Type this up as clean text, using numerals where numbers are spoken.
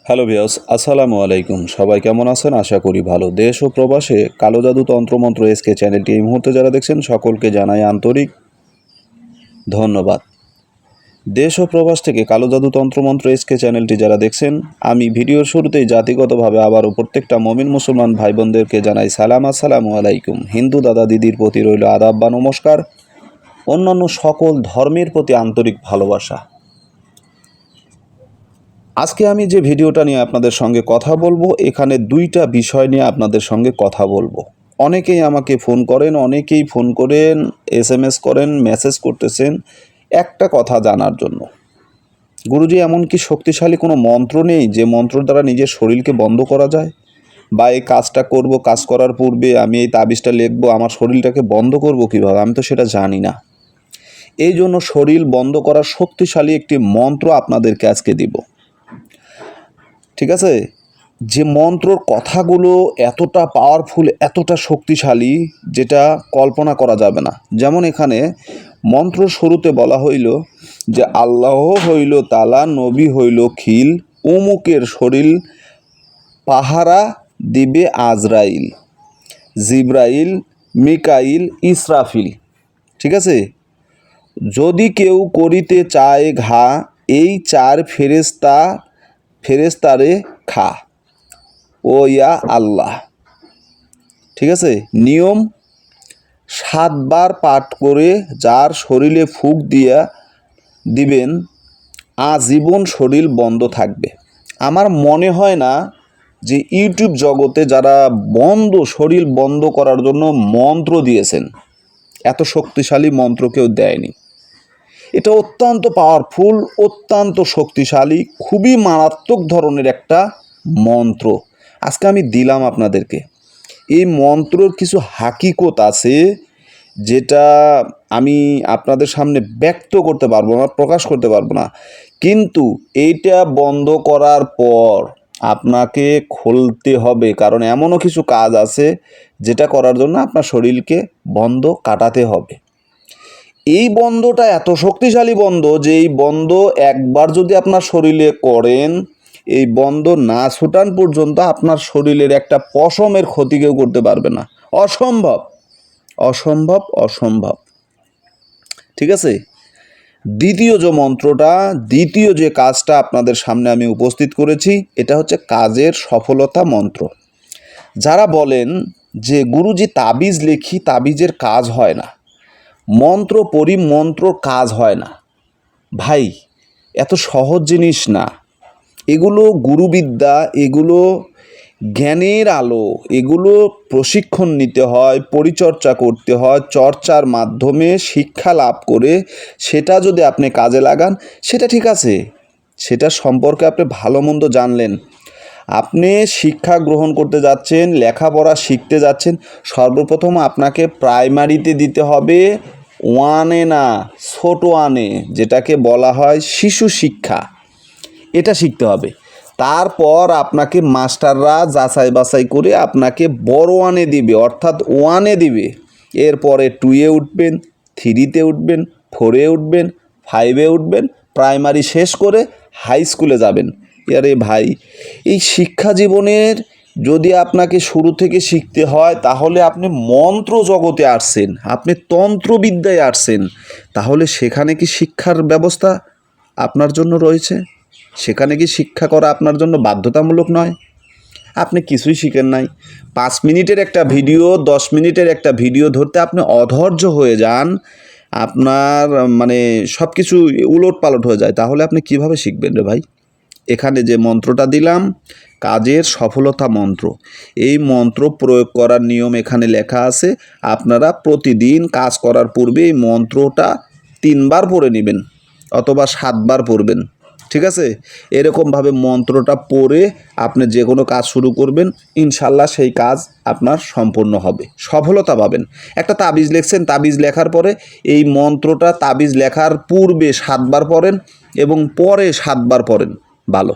Hello viewers, আসসালামু আলাইকুম। সবাই কেমন আছেন? আশা করি ভালো। দেশ ও প্রবাসে কালো জাদু তন্ত্রমন্ত্র এসকে চ্যানেলটি এই মুহূর্তে যারা দেখছেন সকলকে জানাই আন্তরিক ধন্যবাদ। দেশ ও প্রবাস থেকে কালো জাদু তন্ত্রমন্ত্র এসকে চ্যানেলটি যারা দেখছেন, আমি ভিডিওর শুরুতেই জাতিগতভাবে আবারও প্রত্যেকটা মমিন মুসলমান ভাই বোনদেরকে জানাই সালাম, আসসালামু আলাইকুম। হিন্দু দাদা দিদির প্রতি রইল আদাব বা নমস্কার, অন্যান্য সকল ধর্মের প্রতি আন্তরিক ভালোবাসা। আজকে আমি যে ভিডিওটা নিয়ে আপনাদের সঙ্গে কথা বলবো, এখানে দুইটা বিষয় নিয়ে আপনাদের সঙ্গে কথা বলবো। অনেকেই আমাকে ফোন করেন, অনেকেই ফোন করেন, SMS করেন, মেসেজ করতেছেন একটা কথা জানার জন্য। গুরুজি, এমন কি শক্তিশালী কোনো মন্ত্র নেই যে মন্ত্র দ্বারা নিজের শরীরকে বন্ধ করা যায়? বা এই কাজটা করব, কাজ করার পূর্বে আমি এই তাবিজটা লিখবো, আমার শরীরটাকে বন্ধ করব কীভাবে? আমি তো সেটা জানি না। এই জন্য শরীর বন্ধ করার শক্তিশালী একটি মন্ত্র আপনাদেরকে আজকে দিব। ঠিক আছে? যে মন্ত্রর কথাগুলো এতটা পাওয়ারফুল, এতটা শক্তিশালী, যেটা কল্পনা করা যাবে না। যেমন এখানে মন্ত্র শুরুতে বলা হইল যে আল্লাহ হইল তালা, নবী হইল খিল, অমুকের শরীর পাহারা দিবে আজরাইল, জিব্রাইল, মিকাইল, ইসরাফিল। ঠিক আছে? যদি কেউ করিতে চায় ঘা, এই চার ফেরেস্তারে খা, ও ইয়া আল্লাহ। ঠিক আছে? নিয়ম 7 বার পাঠ করে যার শরীরে ফুঁক দিবেন, আজীবন শরীর বন্ধ থাকবে। আমার মনে হয় না যে ইউটিউব জগতে যারা শরীর বন্ধ করার জন্য মন্ত্র দিয়েছেন, এত শক্তিশালী মন্ত্র কেউ দেয়নি। এটা অত্যন্ত পাওয়ারফুল, অত্যন্ত শক্তিশালী, খুবই মারাত্মক ধরনের একটা মন্ত্র আজকে আমি দিলাম আপনাদেরকে। এই মন্ত্রর কিছু হাকিকত আছে যেটা আমি আপনাদের সামনে ব্যক্ত করতে পারবো না, প্রকাশ করতে পারবো না। কিন্তু এইটা বন্ধ করার পর আপনাকে খুলতে হবে, কারণ এমনও কিছু কাজ আছে যেটা করার জন্য আপনার শরীরকে বন্ধ কাটাতে হবে। এই বন্ধটা এত শক্তিশালী বন্ধ যে এই বন্ধ একবার যদি আপনার শরীরে করেন, এই বন্ধ না ছুটান পর্যন্ত আপনার শরীরের একটা পশমের ক্ষতি কেউ করতে পারবে না। অসম্ভব, অসম্ভব, অসম্ভব। ঠিক আছে? দ্বিতীয় যে কাজটা আপনাদের সামনে আমি উপস্থিত করেছি, এটা হচ্ছে কাজের সফলতা মন্ত্র। যারা বলেন যে গুরুজি তাবিজ লিখি, তাবিজের কাজ হয় না, মন্ত্র পড়ি, মন্ত্রর কাজ হয় না। ভাই, এত সহজ জিনিস না। এগুলো গুরুবিদ্যা, এগুলো জ্ঞানের আলো, এগুলো প্রশিক্ষণ নিতে হয়, পরিচর্যা করতে হয়, চর্চার মাধ্যমে শিক্ষা লাভ করে সেটা যদি আপনি কাজে লাগান, সেটা ঠিক আছে, সেটা সম্পর্কে আপনি ভালো মন্দ জানলেন। আপনি শিক্ষা গ্রহণ করতে যাচ্ছেন, লেখাপড়া শিখতে যাচ্ছেন, সর্বপ্রথম আপনাকে প্রাইমারিতে দিতে হবে 1 না, ছোট 1, যেটাকে বলা হয় শিশু শিক্ষা। এটা শিখতে হবে। তারপর আপনাকে মাস্টাররা যাচাই বাছাই করে আপনাকে বড় 1 দিবে, অর্থাৎ 1 দিবে। এরপরে 2 উঠবেন, 3 উঠবেন, 4 উঠবেন, 5 উঠবেন, প্রাইমারি শেষ করে হাই স্কুলে যাবেন। আরে ভাই, এই শিক্ষা জীবনের যদি আপনাকে শুরু থেকে শিখতে হয়, তাহলে আপনি মন্ত্র জগতে আসছেন, আপনি তন্ত্রবিদ্যায় আসছেন, তাহলে সেখানে কি শিক্ষার ব্যবস্থা আপনার জন্য রয়েছে? সেখানে কি শিক্ষা করা আপনার জন্য বাধ্যতামূলক নয়? আপনি কিছুই শিখেন নাই। 5 মিনিটের একটা ভিডিও, 10 মিনিটের একটা ভিডিও ধরতে আপনি অধৈর্য হয়ে যান, আপনার সব কিছু উলটপালট হয়ে যায়, তাহলে আপনি কিভাবে শিখবেন রে ভাই? এখানে যে মন্ত্রটা দিলাম, কাজের সফলতা মন্ত্র, এই মন্ত্র প্রয়োগ করার নিয়ম এখানে লেখা আছে। আপনারা প্রতিদিন কাজ করার পূর্বে এই মন্ত্রটা 3 বার পড়ে নেবেন অথবা 7 বার পড়বেন। ঠিক আছে? এরকমভাবে মন্ত্রটা পড়ে আপনি যে কোনো কাজ শুরু করবেন, ইনশাল্লাহ সেই কাজ আপনার সম্পূর্ণ হবে, সফলতা পাবেন। একটা তাবিজ লিখছেন, তাবিজ লেখার পরে এই মন্ত্রটা তাবিজ লেখার পূর্বে 7 বার পড়েন এবং পরে 7 বার পড়েন, ভালো।